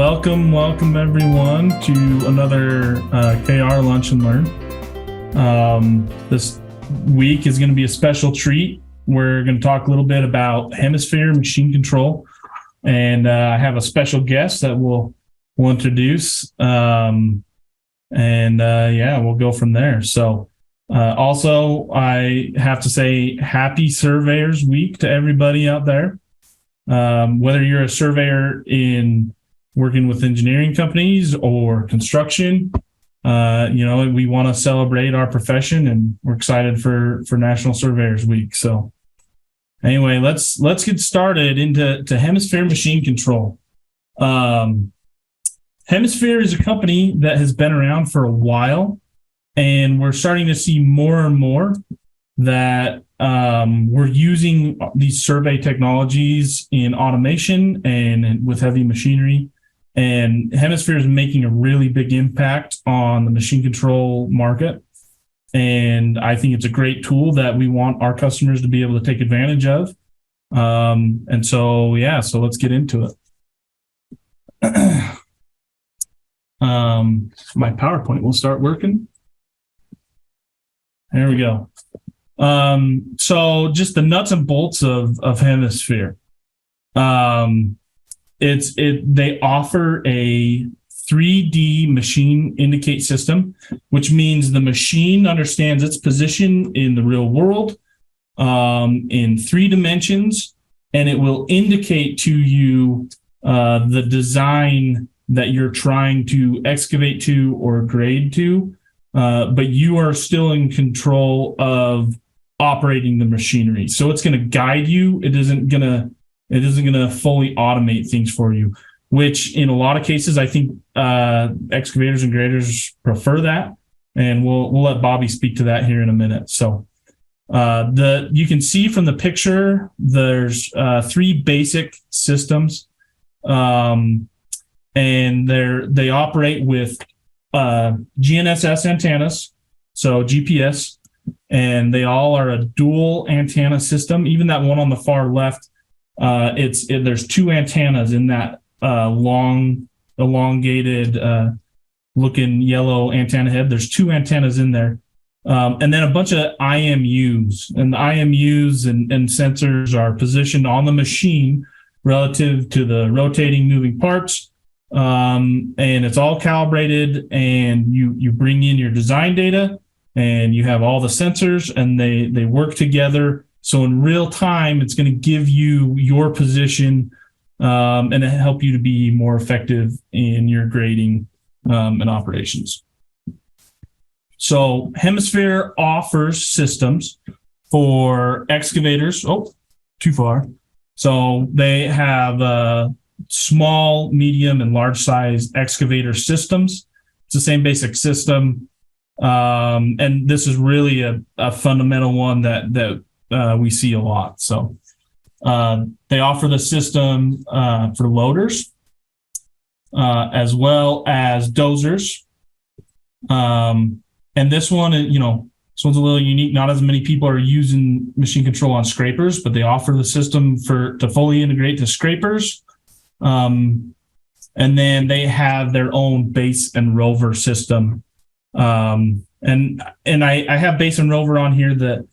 Welcome everyone to another KR Lunch and Learn. This week is going to be a special treat. We're going to talk a little bit about Hemisphere machine control, and I have a special guest that we'll introduce, and we'll go from there. So also, I have to say happy Surveyors Week to everybody out there. Whether you're a surveyor in working with engineering companies or construction, we want to celebrate our profession, and we're excited for National Surveyors Week. So anyway, let's get started into Hemisphere machine control. Hemisphere is a company that has been around for a while, and we're starting to see more and more that we're using these survey technologies in automation and with heavy machinery. And Hemisphere is making a really big impact on the machine control market. And I think it's a great tool that we want our customers to be able to take advantage of. So let's get into it. My PowerPoint will start working. There we go. So just the nuts and bolts of Hemisphere. They offer a 3D machine indicate system, which means the machine understands its position in the real world in 3 dimensions, and it will indicate to you the design that you're trying to excavate to or grade to, but you are still in control of operating the machinery. So it's going to guide you. It isn't going to fully automate things for you, which in a lot of cases, I think excavators and graders prefer that. And we'll let Bobby speak to that here in a minute. So you can see from the picture, there's 3 basic systems, and they operate with GNSS antennas, so GPS, and they all are a dual antenna system. Even that one on the far left, there's 2 antennas in that long, elongated looking yellow antenna head. There's 2 antennas in there, and then a bunch of IMUs. And the IMUs and sensors are positioned on the machine relative to the rotating, moving parts, and it's all calibrated. And you bring in your design data, and you have all the sensors, and they work together. So in real time, it's going to give you your position and help you to be more effective in your grading and operations. So Hemisphere offers systems for excavators. Oh, too far. So they have small, medium, and large size excavator systems. It's the same basic system. And this is really a fundamental one that we see a lot. So they offer the system for loaders as well as dozers. And this one, this one's a little unique. Not as many people are using machine control on scrapers, but they offer the system to fully integrate to scrapers. And then they have their own base and rover system. And I have base and rover on here. That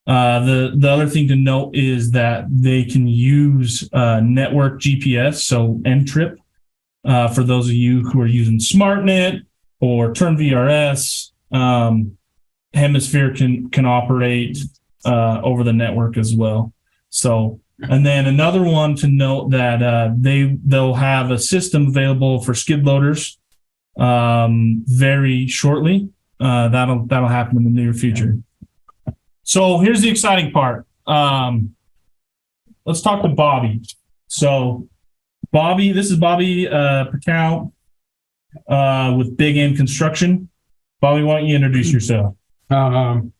the other thing to note is that they can use network GPS, so NTRIP, for those of you who are using SmartNet or TurnVRS. Hemisphere can operate over the network as well. So, and then another one to note that they'll have a system available for skid loaders very shortly. That'll happen in the near future. So here's the exciting part. Let's talk to Bobby. So this is Bobby Pankow with Big M Construction. Bobby, why don't you introduce yourself? I'm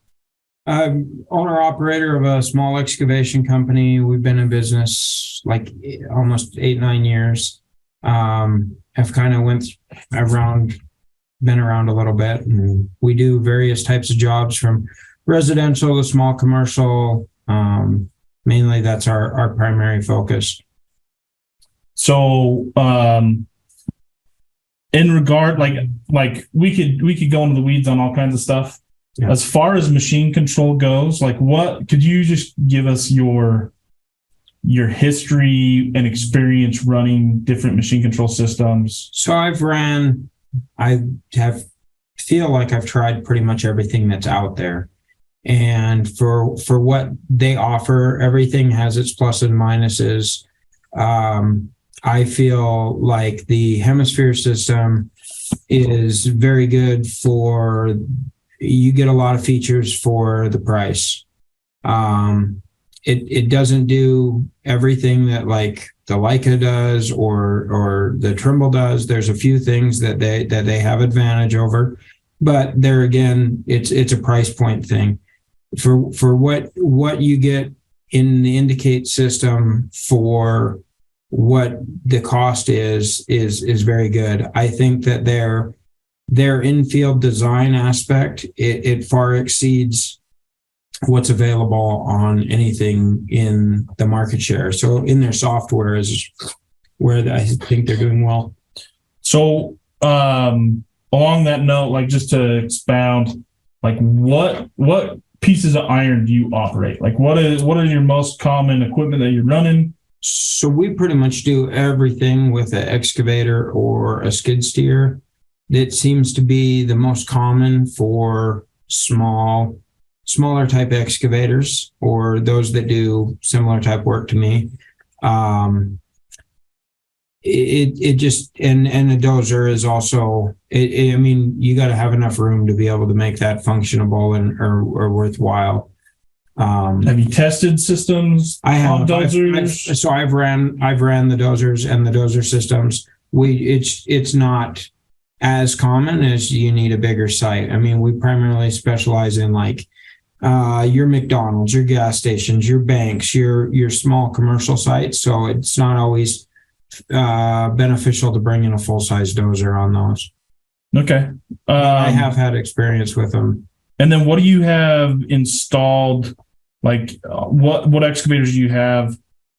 owner-operator of a small excavation company. We've been in business like almost 8-9 years. I've kind of been around a little bit, and we do various types of jobs from residential to small commercial. Mainly that's our primary focus. So in regard, like we could go into the weeds on all kinds of stuff. Yeah. As far as machine control goes, like what could you just give us your history and experience running different machine control systems? So I feel like I've tried pretty much everything that's out there. And for what they offer, everything has its pluses and minuses. I feel like the Hemisphere system is very good for, you get a lot of features for the price. It doesn't do everything that like the Leica does or the Trimble does. There's a few things that they have advantage over, but there again, it's a price point thing. For what you get in the Indicate system for what the cost is very good. I think that their in-field design aspect, it far exceeds what's available on anything in the market share. So in their software is where I think they're doing well. So along that note, like just to expound, like what pieces of iron do you operate? Like what is your most common equipment that you're running? So we pretty much do everything with an excavator or a skid steer. It seems to be the most common for smaller type excavators or those that do similar type work to me. It just, and a dozer is also, I mean, you got to have enough room to be able to make that functionable or worthwhile. Have you tested systems? I have on dozers? I've ran the dozers and the dozer systems. It's not as common as you need a bigger site. I mean, we primarily specialize in like your McDonald's, your gas stations, your banks, your small commercial sites. So it's not always beneficial to bring in a full-size dozer on those. Okay. I have had experience with them. And then what do you have installed? Like what excavators do you have?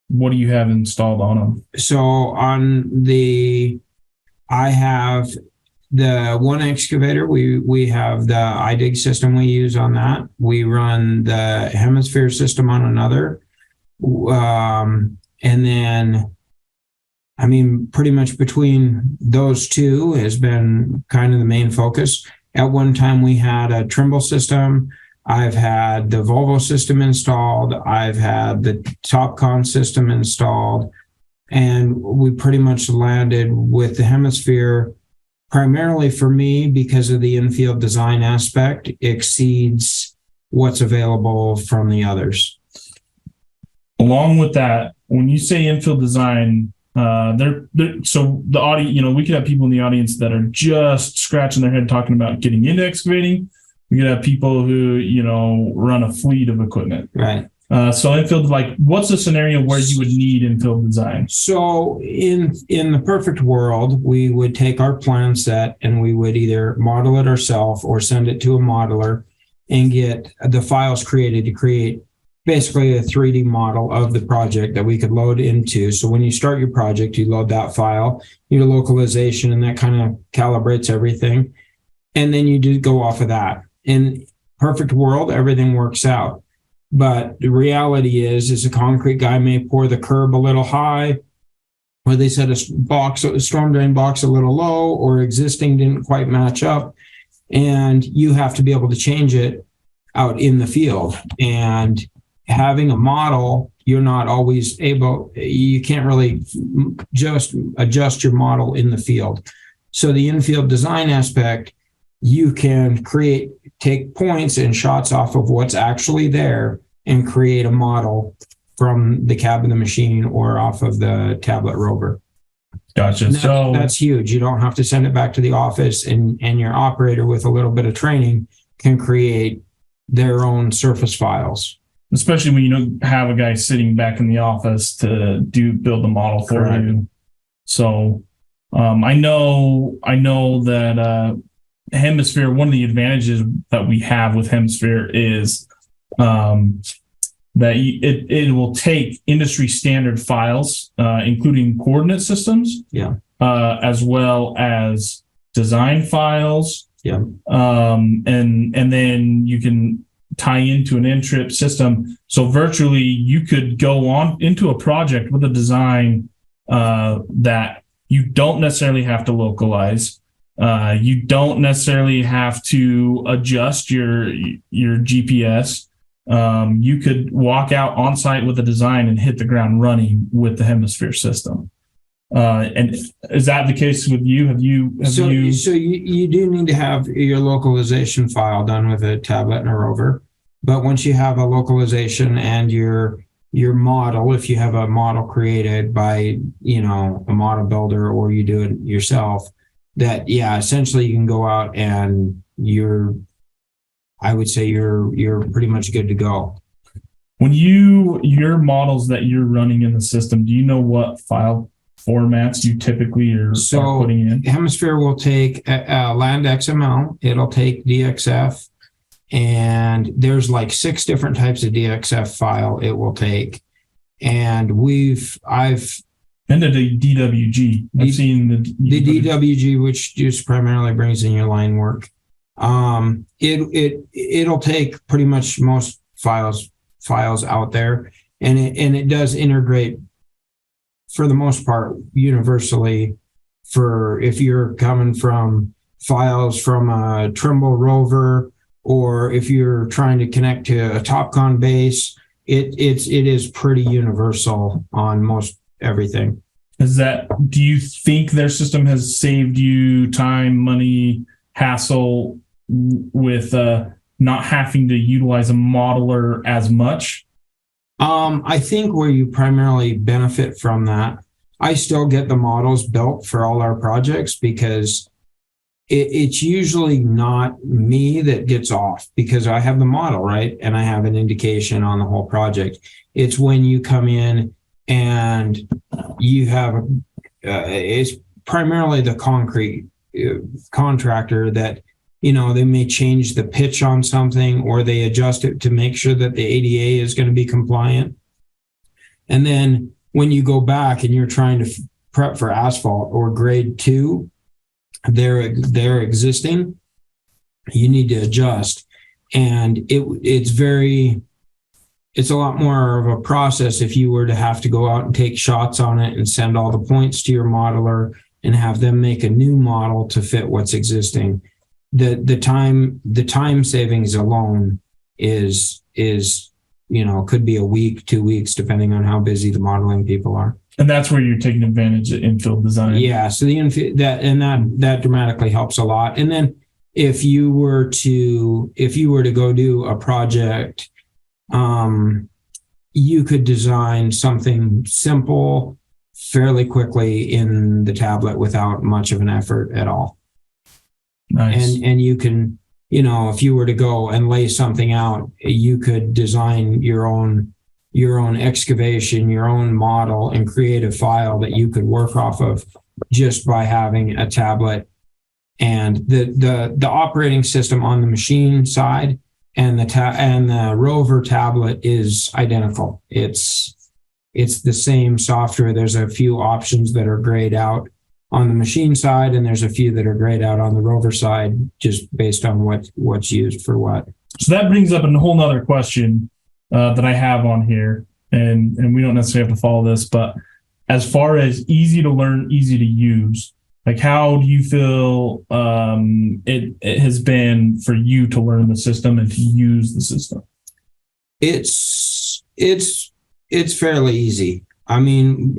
What do you have installed on them? So I have the one excavator. We have the iDig system we use on that. We run the Hemisphere system on another. And then, I mean, pretty much between those two has been kind of the main focus. At one time, we had a Trimble system. I've had the Volvo system installed. I've had the Topcon system installed. And we pretty much landed with the Hemisphere, primarily for me, because of the in-field design aspect, exceeds what's available from the others. Along with that, when you say in-field design, so the audience, we could have people in the audience that are just scratching their head talking about getting into excavating. We could have people who, run a fleet of equipment. Right. So infield, like, what's the scenario where you would need infield design? So in the perfect world, we would take our plan set and we would either model it ourselves or send it to a modeler and get the files created to create basically a 3D model of the project that we could load into. So when you start your project, you load that file, your localization, and that kind of calibrates everything. And then you do go off of that. In perfect world, everything works out. But the reality is a concrete guy may pour the curb a little high, or they set a storm drain box a little low, or existing didn't quite match up. And you have to be able to change it out in the field. And having a model, you're not always able, you can't really just adjust your model in the field. So the in-field design aspect, you can take points and shots off of what's actually there and create a model from the cab of the machine or off of the tablet rover. Gotcha. So that's huge. You don't have to send it back to the office, and your operator with a little bit of training can create their own surface files. Especially when you don't have a guy sitting back in the office to build the model for Correct. you. So I know that Hemisphere, one of the advantages that we have with Hemisphere is that it will take industry standard files, including coordinate systems, Yeah. As well as design files. Yeah. And then you can tie into an in-trip system. So virtually you could go on into a project with a design that you don't necessarily have to localize. You don't necessarily have to adjust your GPS. You could walk out on site with a design and hit the ground running with the Hemisphere system. And is that the case with you? So you do need to have your localization file done with a tablet and a rover. But once you have a localization and your model, if you have a model created by, a model builder, or you do it yourself, that, essentially you can go out and I would say you're pretty much good to go. When your models that you're running in the system, do you know what file formats you typically are putting in? Hemisphere will take land XML, it'll take DXF, and there's like 6 different types of DXF file it will take. And I've and the DWG. I've seen the DWG, which just primarily brings in your line work. It'll take pretty much most files out there, and it does integrate for the most part universally. For if you're coming from files from a Trimble rover, or if you're trying to connect to a TopCon base, it is pretty universal on most everything. Do you think their system has saved you time, money, hassle with not having to utilize a modeler as much? I think where you primarily benefit from that, I still get the models built for all our projects, because it's usually not me that gets off, because I have the model, right? And I have an indication on the whole project. It's when you come in and you have, it's primarily the concrete contractor that, they may change the pitch on something, or they adjust it to make sure that the ADA is going to be compliant. And then when you go back and you're trying to prep for asphalt or grade 2, they're existing, you need to adjust. And it's a lot more of a process if you were to have to go out and take shots on it and send all the points to your modeler and have them make a new model to fit what's existing. The time savings alone is could be a week, 2 weeks, depending on how busy the modeling people are. And that's where you're taking advantage of infill design. Yeah, so that dramatically helps a lot. And then if you were to go do a project, you could design something simple fairly quickly in the tablet without much of an effort at all. Nice. And you can, if you were to go and lay something out, you could design your own excavation, your own model, and create a file that you could work off of just by having a tablet. And the operating system on the machine side and the rover tablet is identical. It's the same software. There's a few options that are grayed out on the machine side, and there's a few that are grayed out on the rover side, just based on what's used for what. So that brings up a whole nother question that I have on here, and we don't necessarily have to follow this, but as far as easy to learn, easy to use, like how do you feel it has been for you to learn the system and to use the system? It's fairly easy. I mean,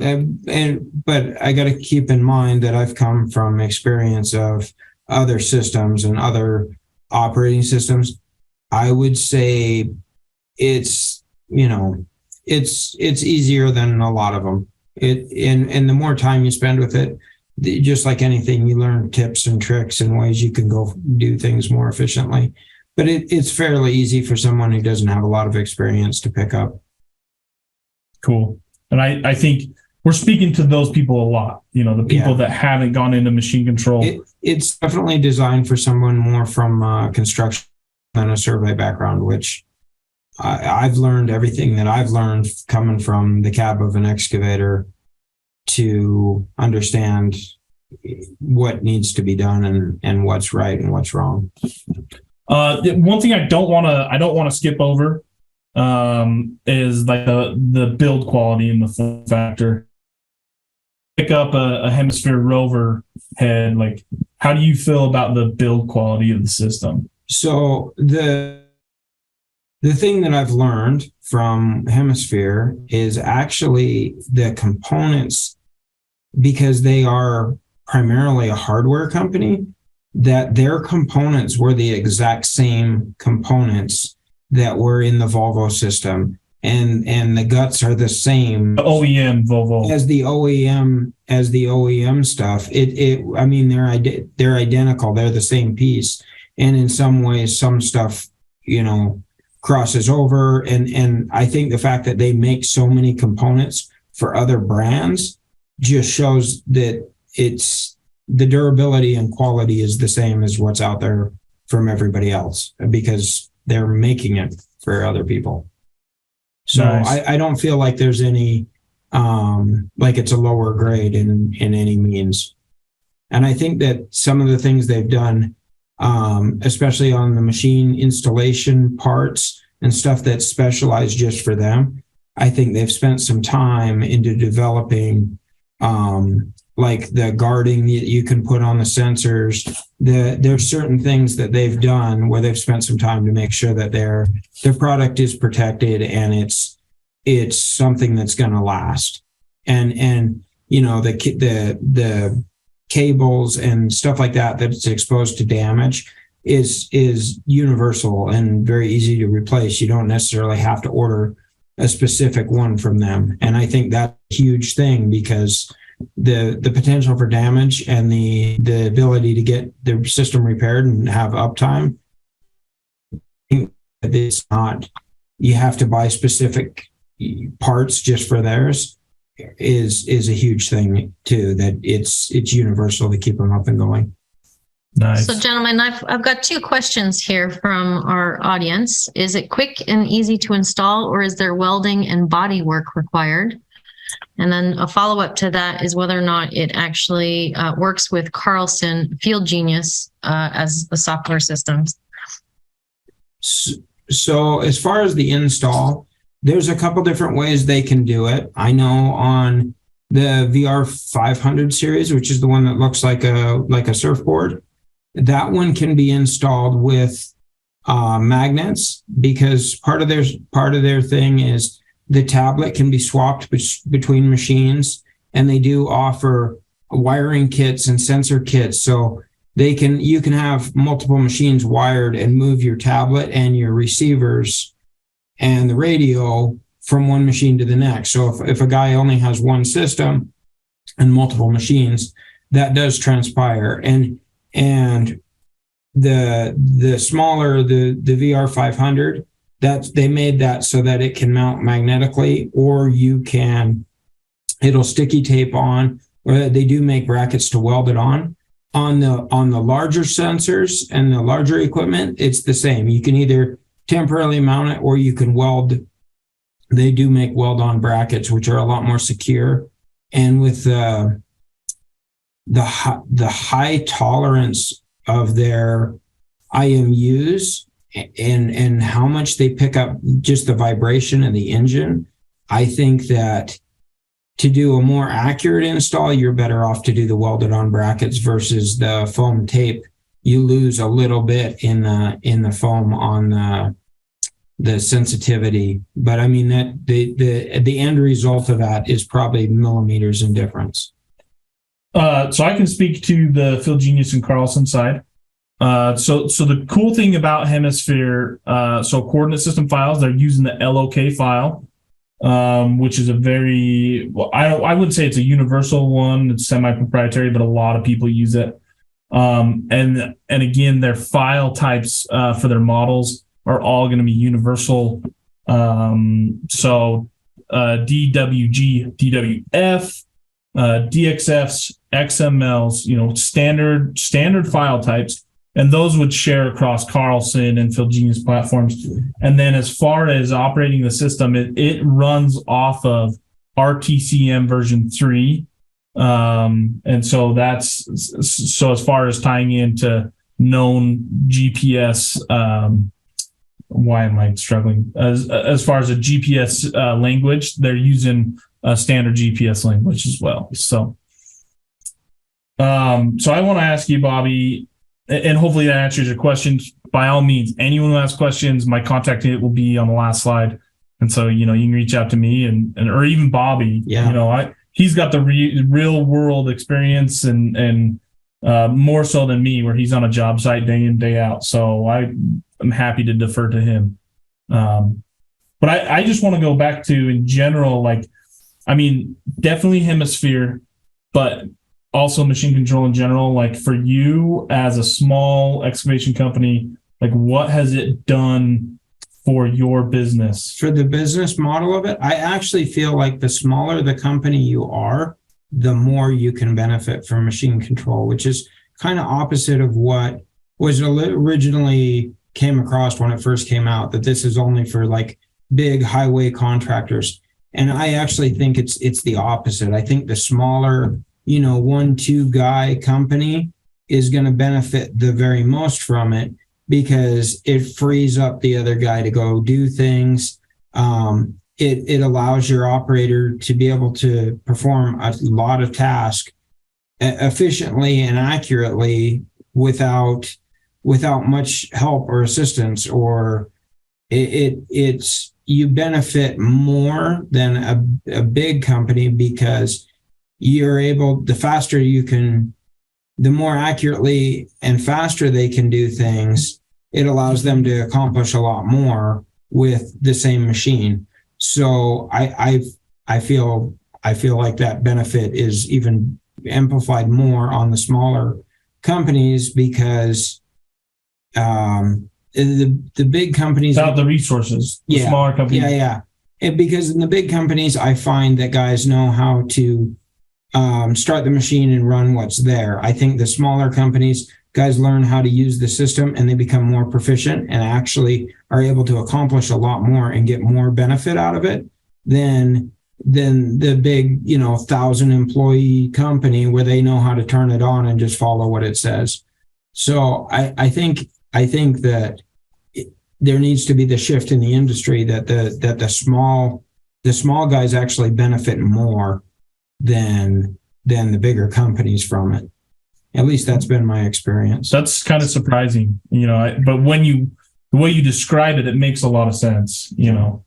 but I got to keep in mind that I've come from experience of other systems and other operating systems. I would say it's easier than a lot of them. And the more time you spend with it, just like anything, you learn tips and tricks and ways you can go do things more efficiently. But it's fairly easy for someone who doesn't have a lot of experience to pick up. Cool. And I think we're speaking to those people a lot, the people that haven't gone into machine control. It's definitely designed for someone more from construction than a survey background, which I've learned everything that I've learned coming from the cab of an excavator to understand what needs to be done and what's right and what's wrong. One thing I don't want to skip over is like the build quality and the form factor. Pick up a Hemisphere rover head. Like, how do you feel about the build quality of the system? So the thing that I've learned from Hemisphere is actually the components, because they are primarily a hardware company, that their components were the exact same components that were in the Volvo system, and the guts are the same. The OEM Volvo as the OEM stuff. I mean, they're identical. They're the same piece, and in some ways, some stuff, crosses over. And I think the fact that they make so many components for other brands just shows that the durability and quality is the same as what's out there from everybody else, because they're making it for other people. So nice. I don't feel like there's any, like it's a lower grade in any means. And I think that some of the things they've done, especially on the machine installation parts and stuff that's specialized just for them, I think they've spent some time into developing, like the guarding that you can put on the sensors. There's certain things that they've done where they've spent some time to make sure that their product is protected and it's something that's going to last. And the cables and stuff like that's exposed to damage is universal and very easy to replace. You don't necessarily have to order a specific one from them. And I think that's a huge thing, because the potential for damage and the ability to get the system repaired and have uptime, it's not, you have to buy specific parts just for theirs, is a huge thing too, that it's universal to keep them up and going. Nice. So gentlemen, I've got two questions here from our audience. Is it quick and easy to install, or is there welding and body work required? And then a follow-up to that is whether or not it actually works with Carlson Field Genius as the software systems. So as far as the install, there's a couple different ways they can do it. I know on the VR 500 series, which is the one that looks like a surfboard, that one can be installed with magnets, because part of their thing is the tablet can be swapped between machines, and they do offer wiring kits and sensor kits. So you can have multiple machines wired and move your tablet and your receivers and the radio from one machine to the next. So if a guy only has one system and multiple machines, that does transpire. And the smaller the VR 500, they made that so that it can mount magnetically, or it'll sticky tape on, or they do make brackets to weld it on. On the larger sensors and the larger equipment, it's the same. You can either temporarily mount it, or you can weld. They do make weld-on brackets, which are a lot more secure. And with the high tolerance of their IMUs and how much they pick up just the vibration of the engine, I think that to do a more accurate install, you're better off to do the welded-on brackets versus the foam tape. You lose a little bit in the foam on the sensitivity, but I mean that the end result of that is probably millimeters in difference. So I can speak to the Field Genius and Carlson side. So the cool thing about Hemisphere, so coordinate system files, they're using the LOK file, which is a very, well, I wouldn't say it's a universal one. It's semi-proprietary, but a lot of people use it. And again, their file types for their models are all going to be universal. So DWG, DWF, DXFs, XMLs, standard file types, and those would share across Carlson and Field Genius platforms. And then as far as operating the system, it runs off of RTCM version 3. And so so as far as tying into known GPS, why am I struggling? As far as a GPS language, they're using a standard GPS language as well. So I want to ask you, Bobby, and hopefully that answers your questions. By all means, anyone who has questions, my contact will be on the last slide. And so, you can reach out to me and or even Bobby. Yeah. He's got the real world experience and more so than me, where he's on a job site day in, day out. So I'm happy to defer to him. But I just want to go back to, in general, definitely Hemisphere, but also machine control in general. Like, for you as a small excavation company, what has it done for your business? For the business model of it, I actually feel like the smaller the company you are, the more you can benefit from machine control, which is kind of opposite of what was originally came across when it first came out, that this is only for big highway contractors. And I actually think it's the opposite. I think the smaller, 1-2 guy company is going to benefit the very most from it, because it frees up the other guy to go do things. It allows your operator to be able to perform a lot of tasks efficiently and accurately without much help or assistance, or it's you benefit more than a big company, because you're able, the more accurately and faster they can do things, it allows them to accomplish a lot more with the same machine. So I feel like that benefit is even amplified more on the smaller companies, because the big companies, without the resources, the smaller companies. Yeah. Because in the big companies, I find that guys know how to start the machine and run what's there. I think the smaller companies, guys learn how to use the system, and they become more proficient and actually are able to accomplish a lot more and get more benefit out of it than the big, 1,000 employee company where they know how to turn it on and just follow what it says. So I think that there needs to be the shift in the industry that the small guys actually benefit more than the bigger companies from it. At least that's been my experience. That's kind of surprising, but the way you describe it, it makes a lot of sense, So,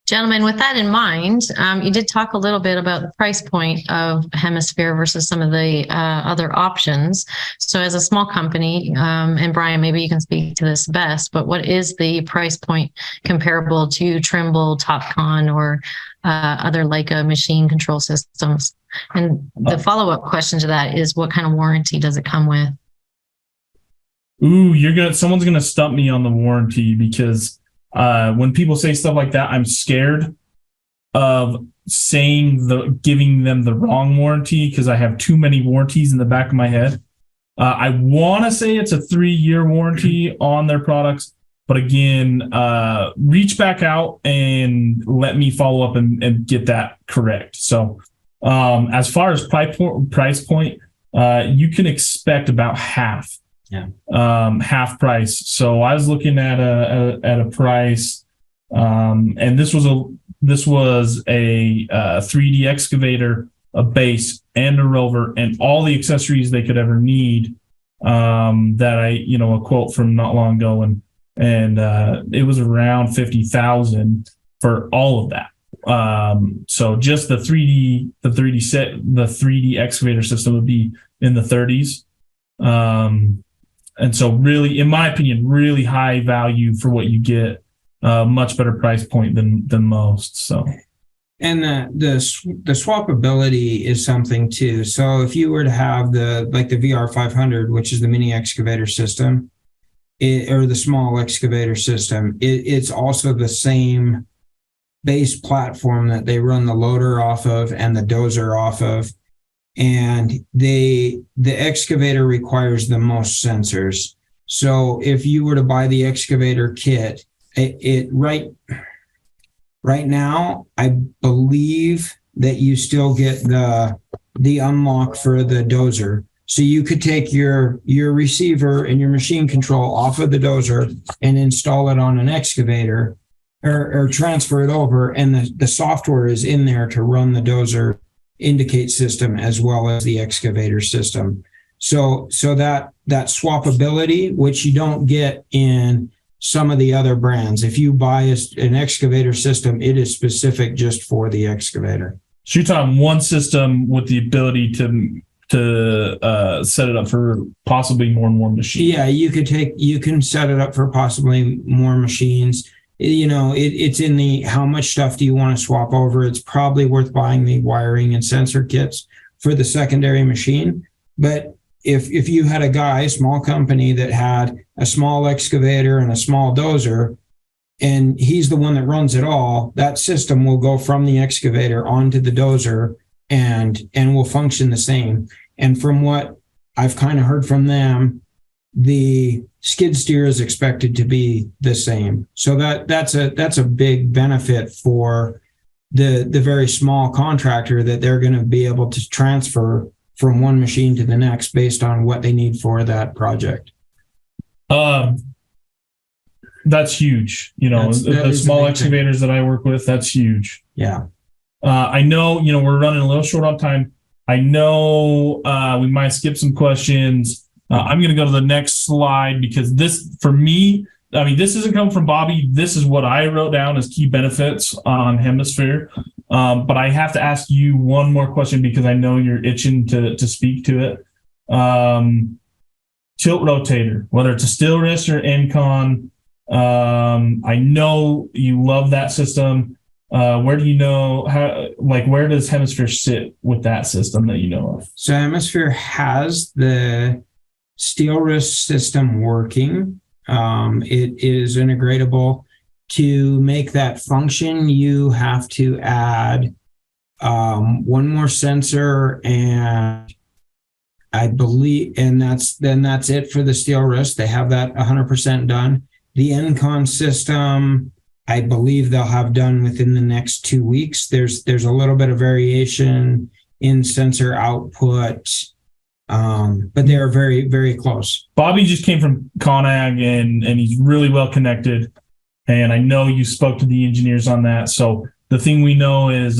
gentlemen, with that in mind, you did talk a little bit about the price point of Hemisphere versus some of the other options. So as a small company, and Bryan, maybe you can speak to this best, but what is the price point comparable to Trimble, TopCon, or other Leica machine control systems? And the follow-up question to that is, what kind of warranty does it come with? Someone's gonna stump me on the warranty, because when people say stuff like that, I'm scared of giving them the wrong warranty, because I have too many warranties in the back of my head. I want to say it's a 3-year warranty on their products, but again, reach back out and let me follow up and get that correct. So as far as price point, you can expect about half. Yeah. Half price. So I was looking at a price, and this was a 3D excavator, a base, and a rover, and all the accessories they could ever need. That a quote from not long ago, and it was around $50,000 for all of that. So just the 3D excavator system would be in the 30s. And so really, in my opinion, really high value for what you get, much better price point than most. So, and the swappability is something too. So if you were to have the VR500, which is the mini excavator system, or the small excavator system, it's also the same base platform that they run the loader off of and the dozer off of. And the excavator requires the most sensors. So if you were to buy the excavator kit, right now, I believe that you still get the unlock for the dozer. So you could take your receiver and your machine control off of the dozer and install it on an excavator, or transfer it over, and the software is in there to run the dozer indicate system as well as the excavator system. So that swappability, which you don't get in some of the other brands. If you buy an excavator system, it is specific just for the excavator. So you're talking one system with the ability to set it up for possibly more and more machines. Yeah, you can set it up for possibly more machines. It's in the how much stuff do you want to swap over. It's probably worth buying the wiring and sensor kits for the secondary machine. But if you had a small company that had a small excavator and a small dozer, and he's the one that runs it all, that system will go from the excavator onto the dozer and will function the same. And from what I've kind of heard from them, the skid steer is expected to be the same. So that's a big benefit for the very small contractor, that they're going to be able to transfer from one machine to the next based on what they need for that project. That's huge. The small excavators that I work with, that's huge. Yeah. I know, we're running a little short on time. I know we might skip some questions. I'm going to go to the next slide, because this, for me, this isn't coming from Bobby. This is what I wrote down as key benefits on Hemisphere. But I have to ask you one more question, because I know you're itching to speak to it. Tilt rotator, whether it's a steel wrist or Encon. I know you love that system. Where do you know where does Hemisphere sit with that system that you know of? So Hemisphere has the steel wrist system working. It is integratable. To make that function, you have to add one more sensor, and I believe, and that's it for the steel wrist. They have that 100% done. The Encon system, I believe they'll have done within the next 2 weeks. There's a little bit of variation in sensor output, but they are very, very close. Bobby just came from ConAg, and he's really well connected. And I know you spoke to the engineers on that. So the thing we know is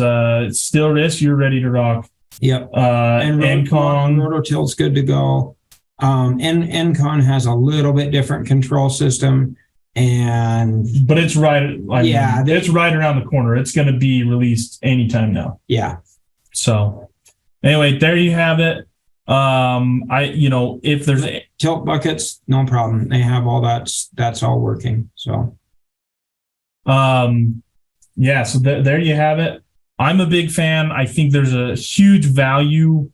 steel wrist, you're ready to rock. Yep. And Encon. Rototilt's good to go. And Encon has a little bit different control system. But it's right. It's right around the corner. It's going to be released anytime now. Yeah. So anyway, there you have it. If there's tilt buckets, no problem. They have all that. That's all working. So. So there you have it. I'm a big fan. I think there's a huge value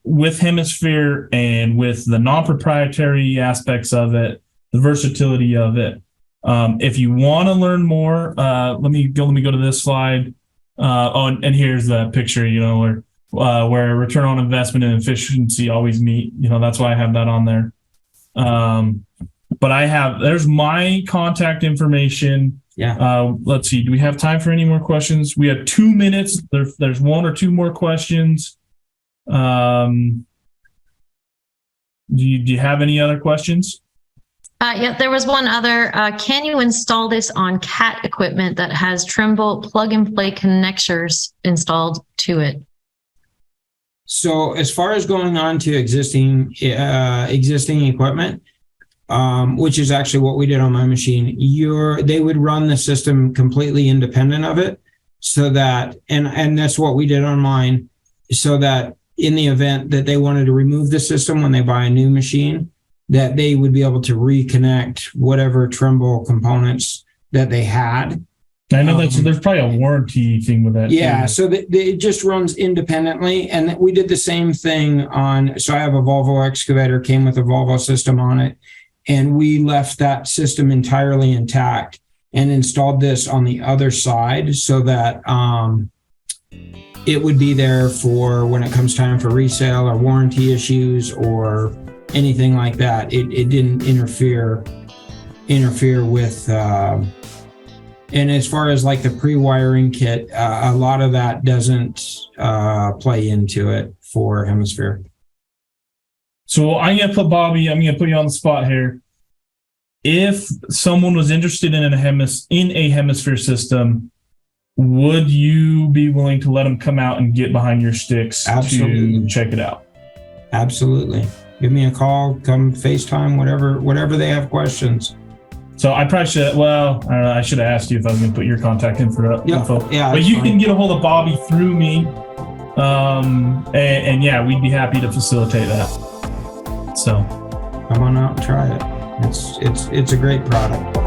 with Hemisphere and with the non-proprietary aspects of it, the versatility of it. If you want to learn more, let me go to this slide. And here's the picture, where return on investment and efficiency always meet. That's why I have that on there. But there's my contact information. Yeah. Let's see. Do we have time for any more questions? We have 2 minutes. There's one or two more questions. Do you have any other questions? Yeah, there was one other. Can you install this on CAT equipment that has Trimble plug-and-play connectors installed to it? So as far as going on to existing equipment, which is actually what we did on my machine, they would run the system completely independent of it, so that, and that's what we did on mine, so that in the event that they wanted to remove the system when they buy a new machine, that they would be able to reconnect whatever Trimble components that they had. I know there's probably a warranty thing with that. Yeah, too. so it just runs independently. And we did the same thing so I have a Volvo excavator, came with a Volvo system on it. And we left that system entirely intact and installed this on the other side, so that it would be there for when it comes time for resale or warranty issues or anything like that. It didn't interfere with And as far as like the pre-wiring kit, a lot of that doesn't play into it for Hemisphere. So I'm going to put Bobby, I'm going to put you on the spot here. If someone was interested in a Hemisphere system, would you be willing to let them come out and get behind your sticks Absolutely. to check it out? Absolutely. Give me a call, come FaceTime, whatever they have questions. So I probably should, well, I don't know, I should have asked you if I was going to put your contact info. Yeah, But you fine. can get a hold of Bobby through me. And yeah, we'd be happy to facilitate that. So come on out and try it. It's a great product.